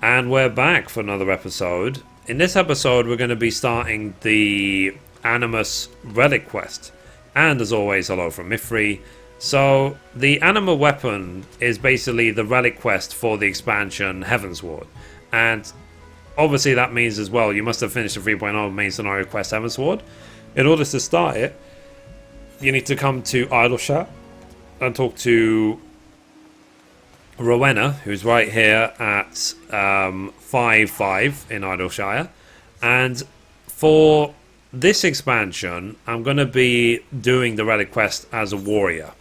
And we're back for another episode. In this episode, we're going to be starting the Animus relic quest. And as always, hello from Mithrie. So, the Anima weapon is basically the relic quest for the expansion Heavensward. And obviously that means as well, you must have finished the 3.0 main scenario quest Heavensward. In order to start it, you need to come to Idleshire and talk to Rowena, who's right here at 5.5 in Idleshire. And for this expansion, I'm going to be doing the relic quest as a warrior.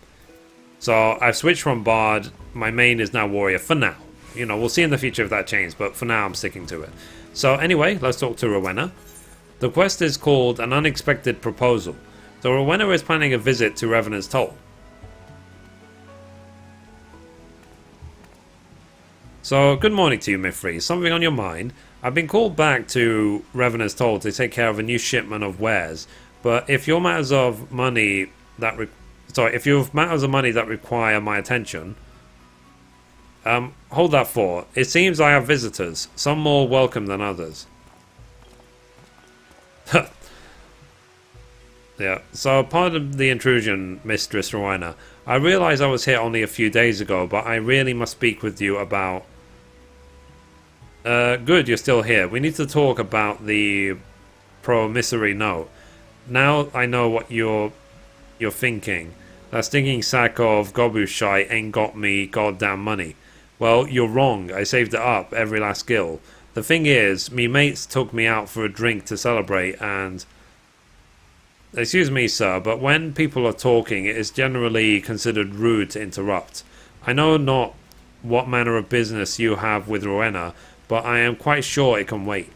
So I've switched from Bard. My main is now warrior for now. You know, we'll see in the future if that changes, but for now I'm sticking to it. So anyway, let's talk to Rowena. The quest is called An Unexpected Proposal. So Rowena is planning a visit to Revenant's Toll. So, good morning to you, Mithrie. Something on your mind? I've been called back to Revenant's Toll to take care of a new shipment of wares, but if you have matters of money that require my attention, hold that thought. It seems I have visitors, some more welcome than others. Yeah, so part of the intrusion, Mistress Rowena. I realise I was here only a few days ago, but I really must speak with you about... good, you're still here. We need to talk about the promissory note. Now I know what you're thinking. That stinking sack of gobushite ain't got me goddamn money. Well, you're wrong. I saved it up, every last gill. The thing is, me mates took me out for a drink to celebrate and... Excuse me, sir, but when people are talking, it is generally considered rude to interrupt. I know not what manner of business you have with Rowena, but I am quite sure it can wait.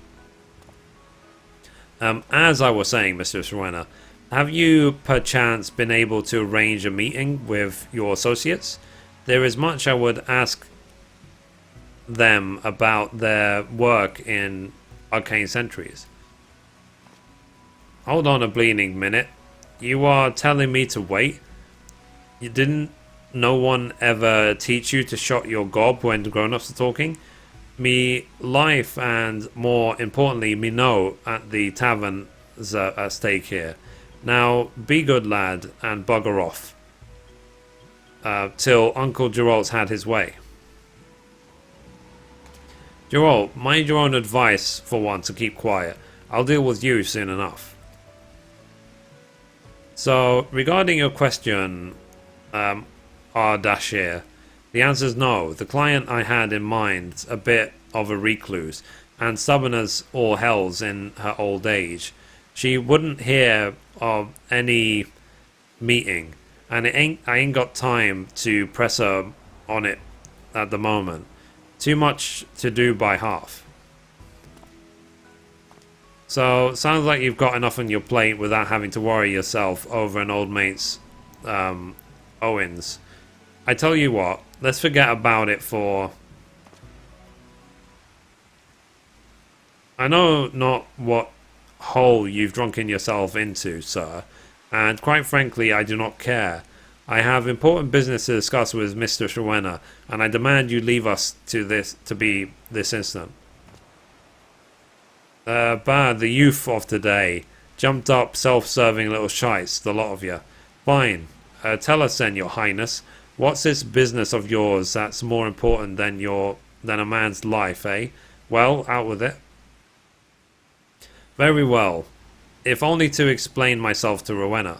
As I was saying, Mistress Rowena, have you perchance been able to arrange a meeting with your associates? There is much I would ask them about their work in Arcane Centuries. Hold on a bleeding minute. You are telling me to wait? You didn't no one ever teach you to shut your gob when grown-ups are talking? Me life and, more importantly, me know at the tavern is at stake here. Now, be good lad and bugger off. Till Uncle Geralt's had his way. Geralt, mind your own advice for once and keep quiet. I'll deal with you soon enough. So, regarding your question, Ardashir, the answer is no. The client I had in mind's a bit of a recluse, and stubborn as all hells in her old age. She wouldn't hear of any meeting, and I ain't got time to press her on it at the moment. Too much to do by half. So, sounds like you've got enough on your plate without having to worry yourself over an old mate's owens. I tell you what, let's forget about it for... I know not what hole you've drunken yourself into, sir, and quite frankly I do not care. I have important business to discuss with Mr. Rowena, and I demand you leave us to this instant. Bad, the youth of today. Jumped up, self-serving little shites, the lot of you. Fine. Tell us then, your highness. What's this business of yours that's more important than a man's life, eh? Well, out with it. Very well. If only to explain myself to Rowena.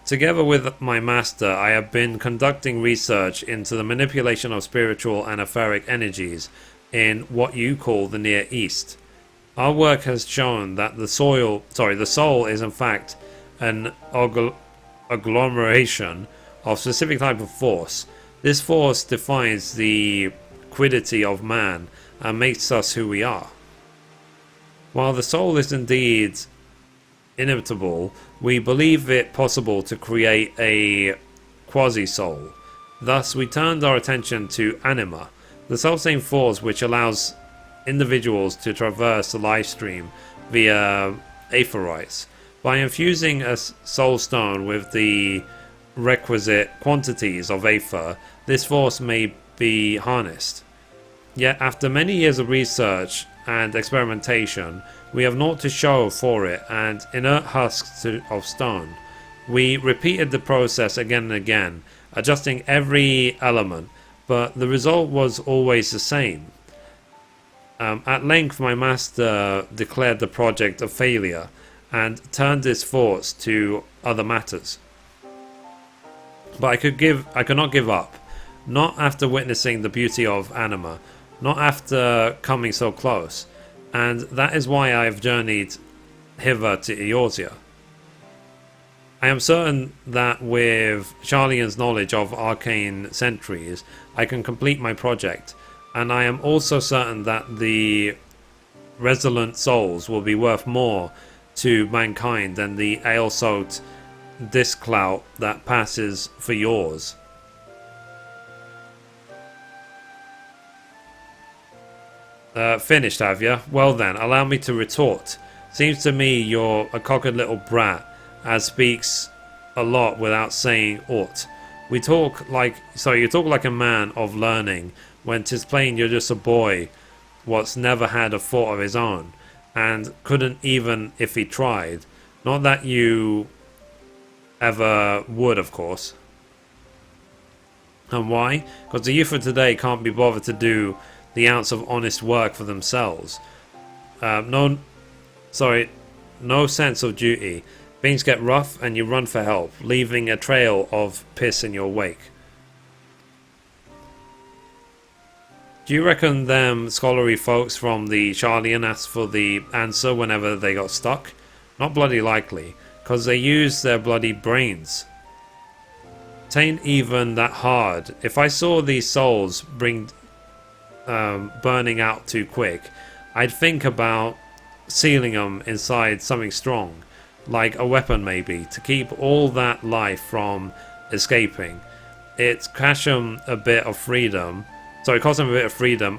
Together with my master, I have been conducting research into the manipulation of spiritual and etheric energies in what you call the Near East. Our work has shown that the soul is in fact an agglomeration of specific type of force. This force defines the quiddity of man and makes us who we are. While the soul is indeed inimitable, we believe it possible to create a quasi-soul. Thus, we turned our attention to Anima, the self-same force which allows individuals to traverse the live stream via aetherites. By infusing a soul stone with the requisite quantities of aether, this force may be harnessed. Yet after many years of research and experimentation, we have naught to show for it and inert husks of stone. We repeated the process again and again, adjusting every element, but the result was always the same. At length my master declared the project a failure and turned his thoughts to other matters. But I could not give up, not after witnessing the beauty of Anima, not after coming so close, and that is why I have journeyed hither to Eorzea. I am certain that with Sharlayan's knowledge of arcane sentries, I can complete my project, and I am also certain that the resilient souls will be worth more to mankind than the ale-soaked disclout that passes for yours. Finished, have you? Well then, allow me to retort. Seems to me you're a cocked little brat, as speaks a lot without saying aught. You talk like a man of learning, when 'tis plain you're just a boy what's never had a thought of his own, and couldn't even if he tried. Not that you ever would, of course. And why? Because the youth of today can't be bothered to do the ounce of honest work for themselves. No sense of duty. Things get rough and you run for help, leaving a trail of piss in your wake. Do you reckon them scholarly folks from the Sharlayan asked for the answer whenever they got stuck? Not bloody likely, cause they use their bloody brains. Tain't even that hard. If I saw these souls burning out too quick, I'd think about sealing them inside something strong, like a weapon maybe, to keep all that life from escaping. It costs them a bit of freedom,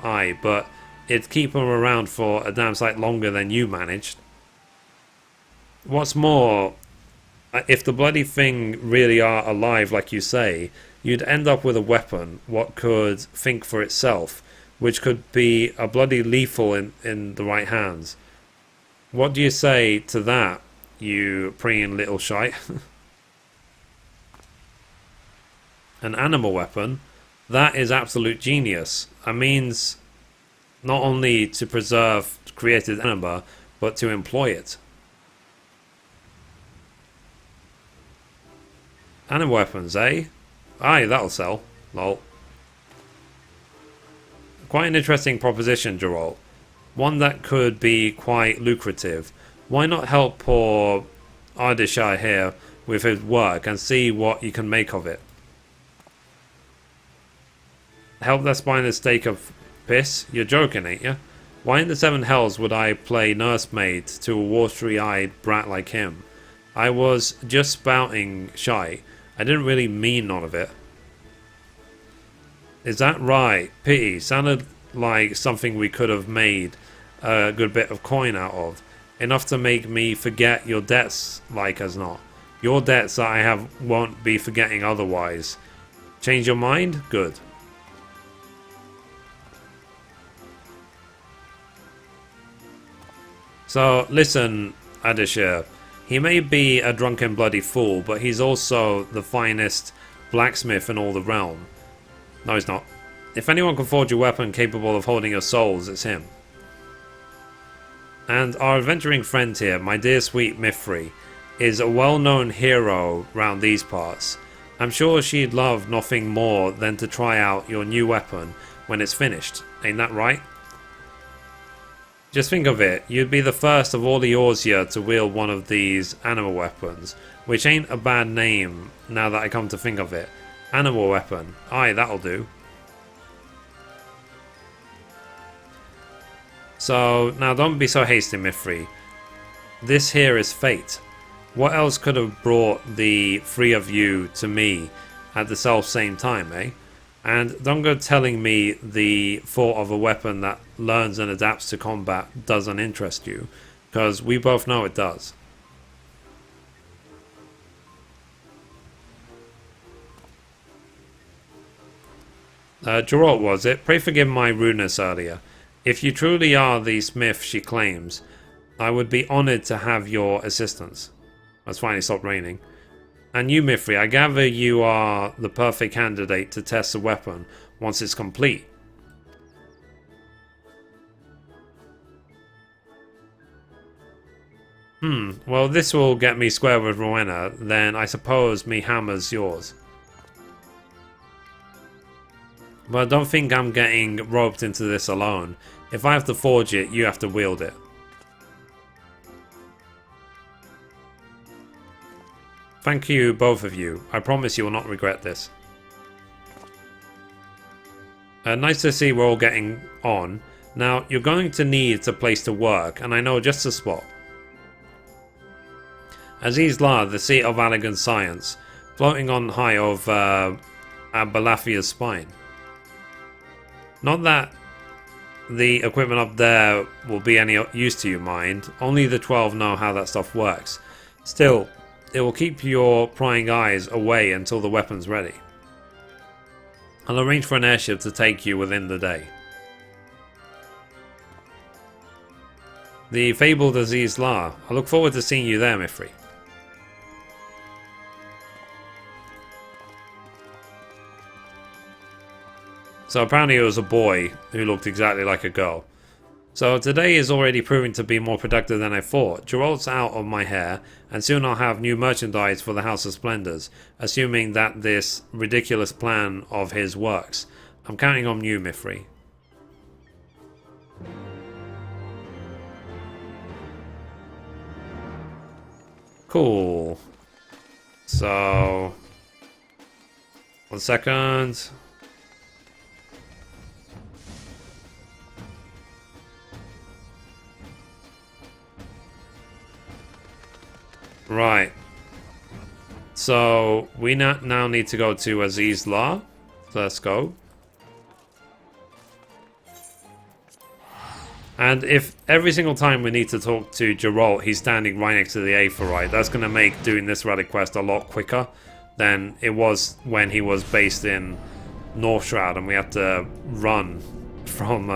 aye, but it'd keep them around for a damn sight longer than you managed. What's more, if the bloody thing really are alive like you say, you'd end up with a weapon what could think for itself, which could be a bloody lethal in the right hands. What do you say to that, you preen little shite? An animal weapon? That is absolute genius. That means not only to preserve created anima, but to employ it. Animal weapons, eh? Aye, that'll sell. Lol. Quite an interesting proposition, Geralt. One that could be quite lucrative. Why not help poor Ardeshir here with his work and see what you can make of it? Help that spineless steak of piss? You're joking, ain't you? Why in the seven hells would I play nursemaid to a watery-eyed brat like him? I was just spouting shy. I didn't really mean none of it. Is that right? Pity. Sounded like something we could have made a good bit of coin out of. Enough to make me forget your debts, like as not. Your debts that I have won't be forgetting otherwise. Change your mind? Good. So, listen, Ardeshir. He may be a drunken bloody fool, but he's also the finest blacksmith in all the realm. No, he's not. If anyone can forge a weapon capable of holding your souls, it's him. And our adventuring friend here, my dear sweet Mithrie, is a well-known hero round these parts. I'm sure she'd love nothing more than to try out your new weapon when it's finished. Ain't that right? Just think of it, you'd be the first of all Eorzea to wield one of these animal weapons, which ain't a bad name now that I come to think of it. Animal weapon. Aye, that'll do. So, now don't be so hasty, Mithrie. This here is fate. What else could have brought the three of you to me at the self same time, eh? And don't go telling me the thought of a weapon that learns and adapts to combat doesn't interest you, because we both know it does. Geralt, was it? Pray forgive my rudeness earlier. If you truly are the smith she claims, I would be honoured to have your assistance. It's finally stopped raining. And you, Mithrie, I gather you are the perfect candidate to test the weapon once it's complete. Well, this will get me square with Rowena, then I suppose me hammer's yours. But I don't think I'm getting roped into this alone. If I have to forge it, you have to wield it. Thank you, both of you. I promise you will not regret this. Nice to see we're all getting on. Now, you're going to need a place to work, and I know just the spot. Ancile, the seat of elegant science, floating on high of Abalafia's spine. Not that the equipment up there will be any use to you, mind. Only the 12 know how that stuff works. Still, it will keep your prying eyes away until the weapon's ready. I'll arrange for an airship to take you within the day. The fabled Ancile. I look forward to seeing you there, Mithrie. So apparently it was a boy who looked exactly like a girl. So today is already proving to be more productive than I thought. Geralt's out of my hair, and soon I'll have new merchandise for the House of Splendors, assuming that this ridiculous plan of his works. I'm counting on you, Mithrie. Cool. So... 1 second... Right. So we now need to go to Ancile. So let's go. And if every single time we need to talk to Geralt, he's standing right next to the Aetheryte, that's going to make doing this relic quest a lot quicker than it was when he was based in North Shroud and we had to run from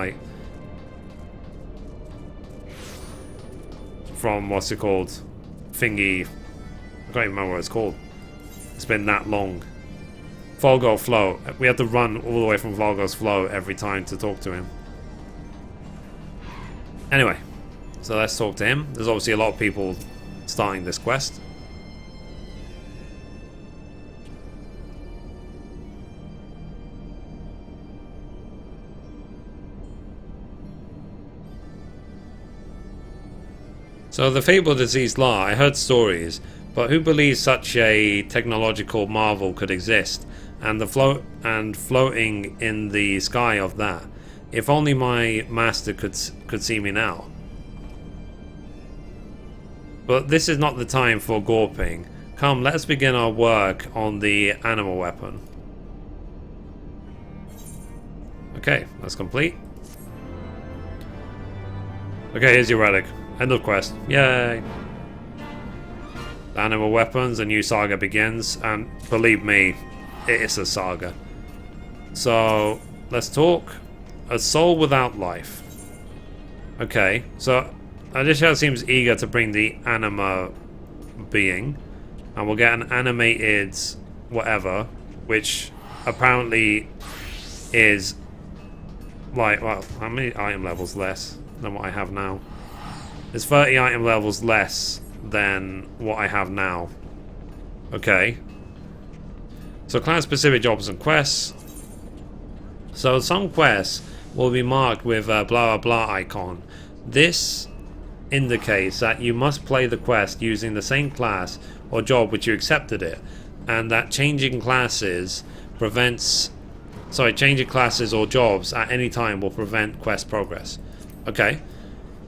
what's it called? Thingy. I can't even remember what it's called. It's been that long. Volgo Flow. We had to run all the way from Volgo's Flow every time to talk to him. Anyway, so let's talk to him. There's obviously a lot of people starting this quest. So the fabled Ancile, I heard stories, but who believes such a technological marvel could exist, and floating in the sky of that? If only my master could see me now. But this is not the time for gawping. Come, let's begin our work on the Anima weapon. Okay, that's complete. Okay, here's your relic. End of quest. Yay! The Anima Weapons, a new saga begins, and believe me, it is a saga. So, let's talk. A soul without life. Okay, so Ancile seems eager to bring the Anima being, and we'll get an animated whatever, which apparently is like, well, how many item levels less than what I have now? It's 30 item levels less than what I have now. Okay. So class specific jobs and quests. So some quests will be marked with a blah blah blah icon. This indicates that you must play the quest using the same class or job which you accepted it, and that changing classes or jobs at any time will prevent quest progress. Okay.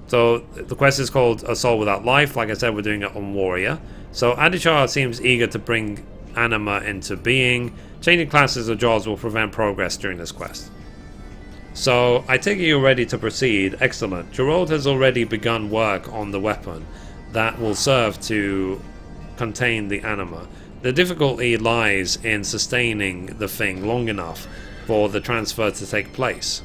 So the quest is called A Soul Without Life. Like I said, we're doing it on Warrior. So Ancile seems eager to bring Anima into being. Changing classes or jobs will prevent progress during this quest. So I take it you're ready to proceed. Excellent. Geralt has already begun work on the weapon that will serve to contain the Anima. The difficulty lies in sustaining the thing long enough for the transfer to take place.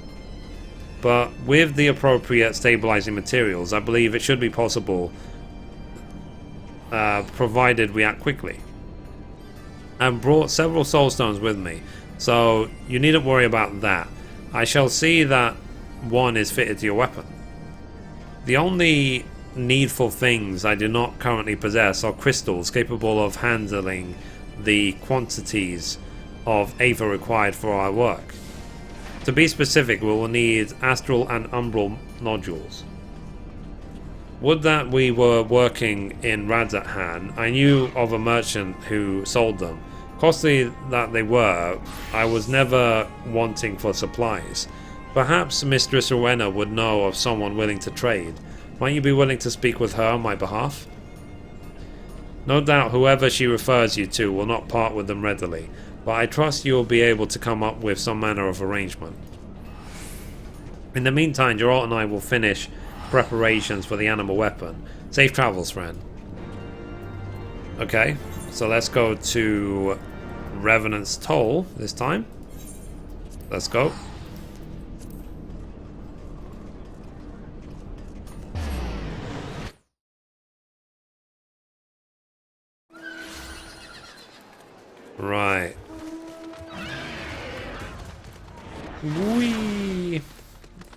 But with the appropriate stabilizing materials, I believe it should be possible, provided we act quickly. I've brought several soul stones with me, so you needn't worry about that. I shall see that one is fitted to your weapon. The only needful things I do not currently possess are crystals capable of handling the quantities of Ava required for our work. To be specific, we will need astral and umbral nodules. Would that we were working in Radzahan. I knew of a merchant who sold them. Costly that they were, I was never wanting for supplies. Perhaps Mistress Rowena would know of someone willing to trade. Might you be willing to speak with her on my behalf? No doubt whoever she refers you to will not part with them readily, but I trust you will be able to come up with some manner of arrangement. In the meantime, Geralt and I will finish preparations for the Anima weapon. Safe travels, friend. Okay, so let's go to Revenant's Toll this time. Let's go. Right. Whee!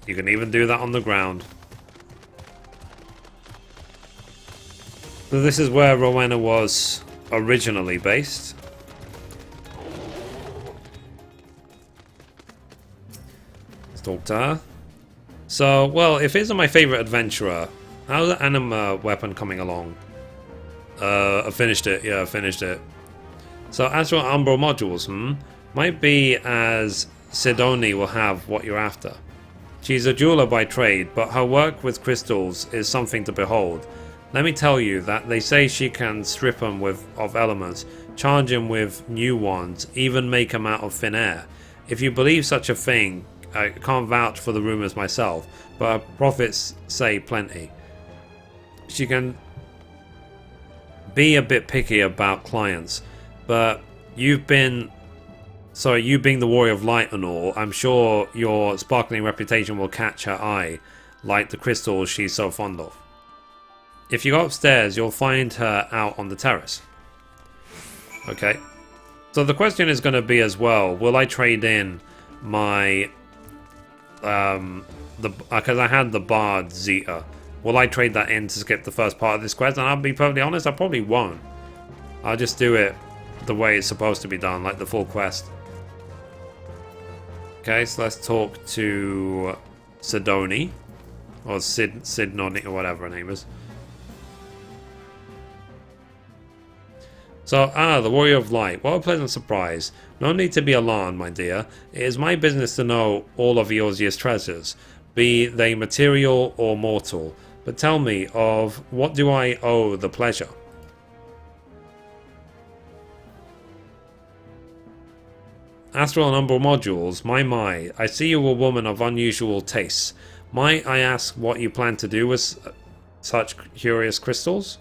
You can even do that on the ground. So this is where Rowena was originally based. Let's talk to her. So, well, if it isn't my favourite adventurer, how's the Anima weapon coming along? I finished it. Yeah, I finished it. So, as for Umbral modules, might be as Sidoni will have what you're after. She's a jeweler by trade, but her work with crystals is something to behold. Let me tell you that they say she can strip them of elements, charge them with new ones, even make them out of thin air. If you believe such a thing, I can't vouch for the rumours myself, but her prophets say plenty. She can be a bit picky about clients, but you being the warrior of light and all, I'm sure your sparkling reputation will catch her eye, like the crystals she's so fond of. If you go upstairs, you'll find her out on the terrace. Okay. So the question is going to be as well, will I trade in my because I had the Bard Zeta. Will I trade that in to skip the first part of this quest? And I'll be perfectly honest, I probably won't. I'll just do it the way it's supposed to be done, like the full quest. Okay, so let's talk to Sidoni. Or Sidnoni, or whatever her name is. So, the Warrior of Light. What a pleasant surprise. No need to be alarmed, my dear. It is my business to know all of Eorzea's treasures, be they material or mortal. But tell me, of what do I owe the pleasure? Astral and Umbral modules, my. I see you a woman of unusual tastes. Might I ask what you plan to do with such curious crystals?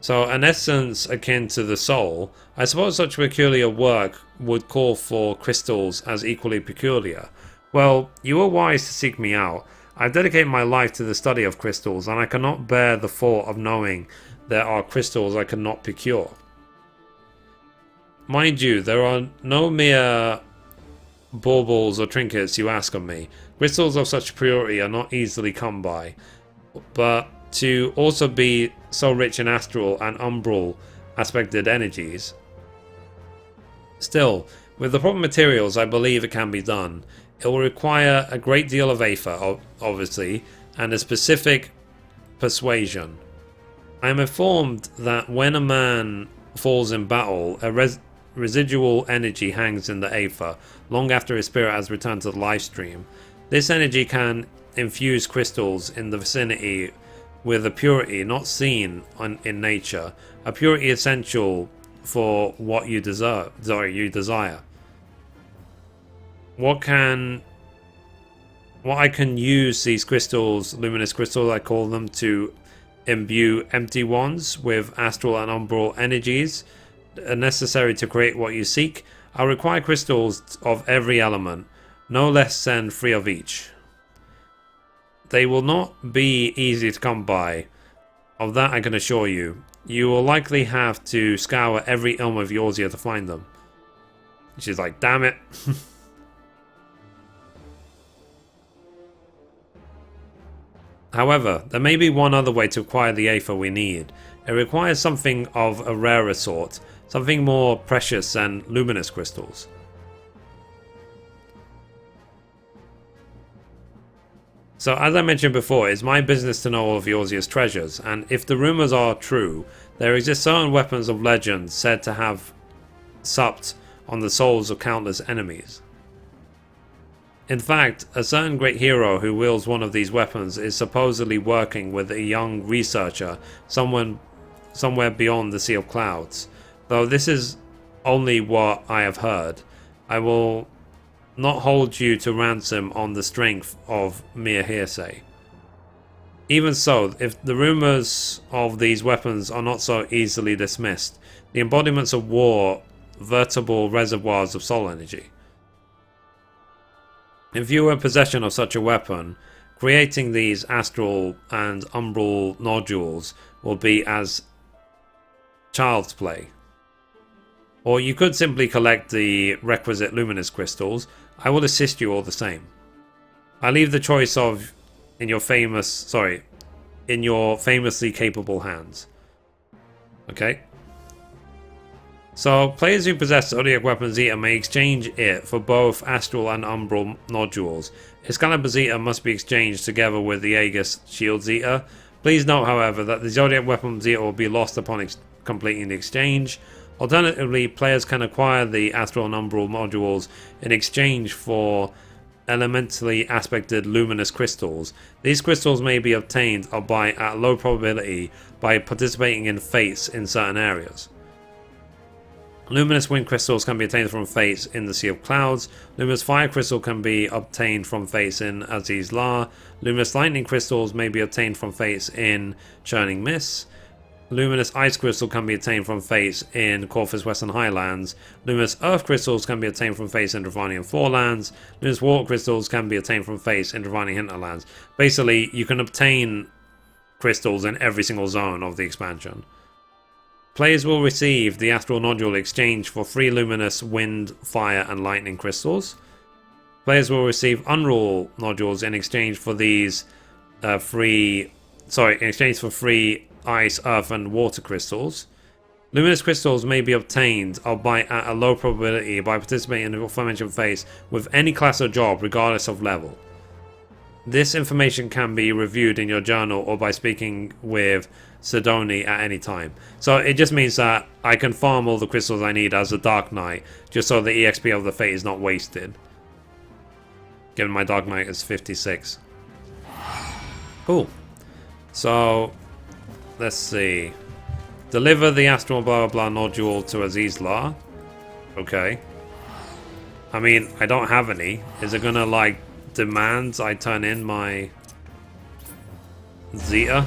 So, an essence akin to the soul. I suppose such peculiar work would call for crystals as equally peculiar. Well, you were wise to seek me out. I've dedicated my life to the study of crystals, and I cannot bear the thought of knowing there are crystals I cannot procure. Mind you, there are no mere baubles or trinkets you ask of me. Crystals of such purity are not easily come by. But to also be so rich in astral and umbral aspected energies. Still, with the proper materials, I believe it can be done. It will require a great deal of aether, obviously, and a specific persuasion. I am informed that when a man falls in battle, a residual energy hangs in the aether long after his spirit has returned to the life stream. This energy can infuse crystals in the vicinity with a purity not seen in nature, a purity essential for what you desire. What I can use these crystals, luminous crystals I call them, to imbue empty ones with astral and umbral energies necessary to create what you seek. I'll require crystals of every element, no less than 3 of each. They will not be easy to come by, of that I can assure you. You will likely have to scour every elm of Eorzea to find them. She's like, damn it. However, there may be one other way to acquire the Aether we need. It requires something of a rarer sort, something more precious than luminous crystals. So as I mentioned before, it's my business to know all of Eorzea's treasures, and if the rumours are true, there exist certain weapons of legend said to have supped on the souls of countless enemies. In fact, a certain great hero who wields one of these weapons is supposedly working with a young researcher somewhere beyond the Sea of Clouds. Though this is only what I have heard, I will not hold you to ransom on the strength of mere hearsay. Even so, if the rumours of these weapons are not so easily dismissed, the embodiments of war, veritable reservoirs of soul energy. If you were in possession of such a weapon, creating these astral and umbral nodules will be as child's play. Or you could simply collect the requisite luminous crystals. I will assist you all the same. I leave the choice in your famously capable hands. Okay? So, players who possess Zodiac Weapons Zeta may exchange it for both Astral and Umbral nodules. Excalibur Zeta must be exchanged together with the Aegis Shield Zeta. Please note, however, that the Zodiac Weapons Zeta will be lost upon completing the exchange. Alternatively, players can acquire the Astral and Umbral modules in exchange for elementally aspected luminous crystals. These crystals may be obtained at low probability by participating in fates in certain areas. Luminous wind crystals can be obtained from fates in the Sea of Clouds. Luminous fire crystal can be obtained from fates in Aziz La. Luminous lightning crystals may be obtained from fates in Churning Mists. Luminous ice crystal can be obtained from fates in Corvus Western Highlands. Luminous earth crystals can be obtained from fates in Dravanian Forelands. Luminous water crystals can be obtained from fates in Dravanian Hinterlands. Basically, you can obtain crystals in every single zone of the expansion. Players will receive the Astral Nodule exchange for 3 luminous wind, fire, and lightning crystals. Players will receive Unrural nodules in exchange for these 3 ice, earth, and water crystals. Luminous crystals may be obtained at a low probability by participating in the aforementioned phase with any class or job, regardless of level. This information can be reviewed in your journal or by speaking with Sidoni at any time. So it just means that I can farm all the crystals I need as a Dark Knight, just so the EXP of the Fate is not wasted. Given my Dark Knight is 56. Cool. So, let's see. Deliver the Astral blah blah blah nodule to Aziz La. Okay. I mean, I don't have any. Is it gonna, like, demand I turn in my Zeta?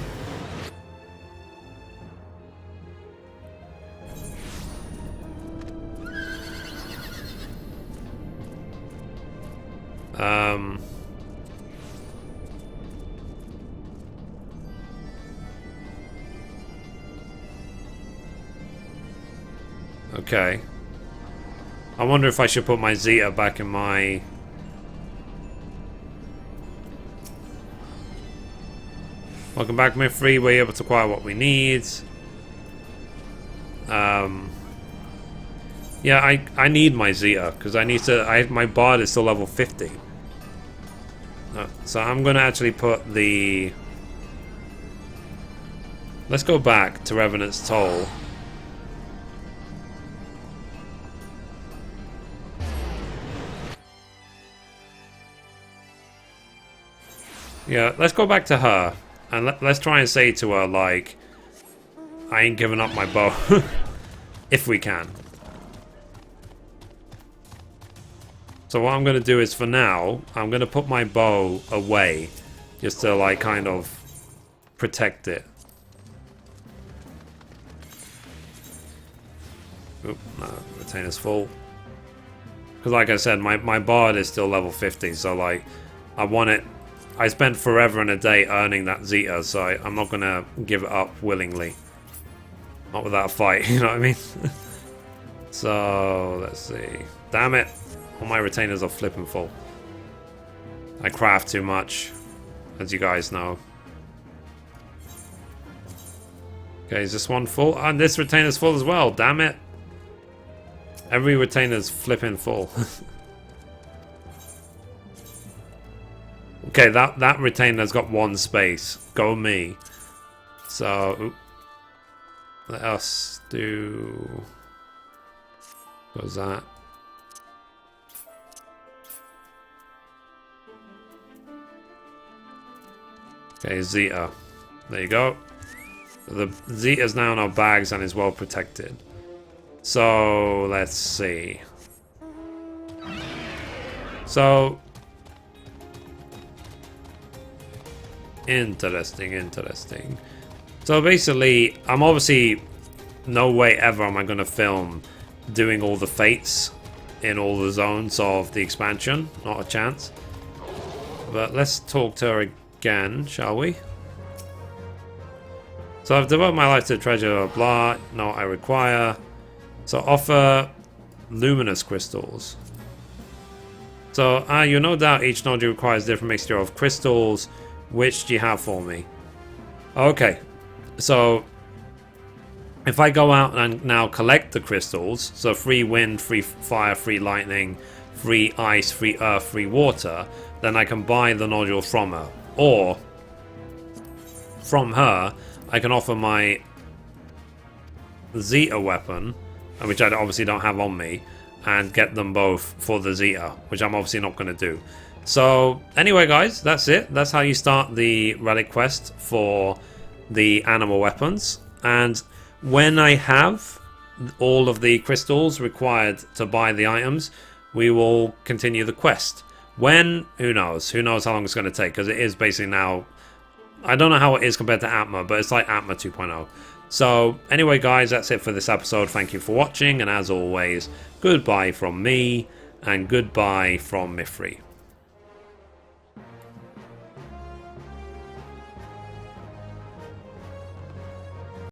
Okay. I wonder if I should put my Zeta back in my... Welcome back, Mithrie. We're able to acquire what we need. Yeah, I need my Zeta because I need to. My bard is still level 50. So I'm gonna actually put the. Let's go back to Revenant's Toll. Yeah, let's go back to her. And let's try and say to her, like, I ain't giving up my bow. If we can. So what I'm going to do is, for now, I'm going to put my bow away. Just to, like, kind of protect it. Oop, no, retainer's full. Because like I said, my bard is still level 50, so like, I want it. I spent forever and a day earning that Zeta, so I'm not going to give it up willingly. Not without a fight, you know what I mean? So, let's see. Damn it. All my retainers are flipping full. I craft too much, as you guys know. Okay, is this one full? And this retainer's full as well, damn it. Every retainer's flipping full. Okay, that retainer's got one space. Go me. So, oop. Let us do... What was that? Okay, Zeta. There you go. The Zeta's now in our bags and is well protected. So, let's see. So... Interesting. So basically, I'm obviously... No way ever am I going to film doing all the fates in all the zones of the expansion. Not a chance. But let's talk to her again, shall we? So I've devoted my life to the treasure, blah, no, I require. So offer luminous crystals. So you no doubt each node requires a different mixture of crystals. Which do you have for me? Okay, so if I go out and now collect the crystals, so free wind, free fire, free lightning, free ice, free earth, free water, then I can buy the nodule from her. Or, from her, I can offer my Zeta weapon, which I obviously don't have on me, and get them both for the Zeta, which I'm obviously not going to do. So, anyway guys, that's it. That's how you start the relic quest for the Anima Weapons. And when I have all of the crystals required to buy the items, we will continue the quest. When? Who knows? Who knows how long it's going to take, because it is basically now... I don't know how it is compared to Atma, but it's like Atma 2.0. So, anyway guys, that's it for this episode. Thank you for watching, and as always, goodbye from me, and goodbye from Mithrie.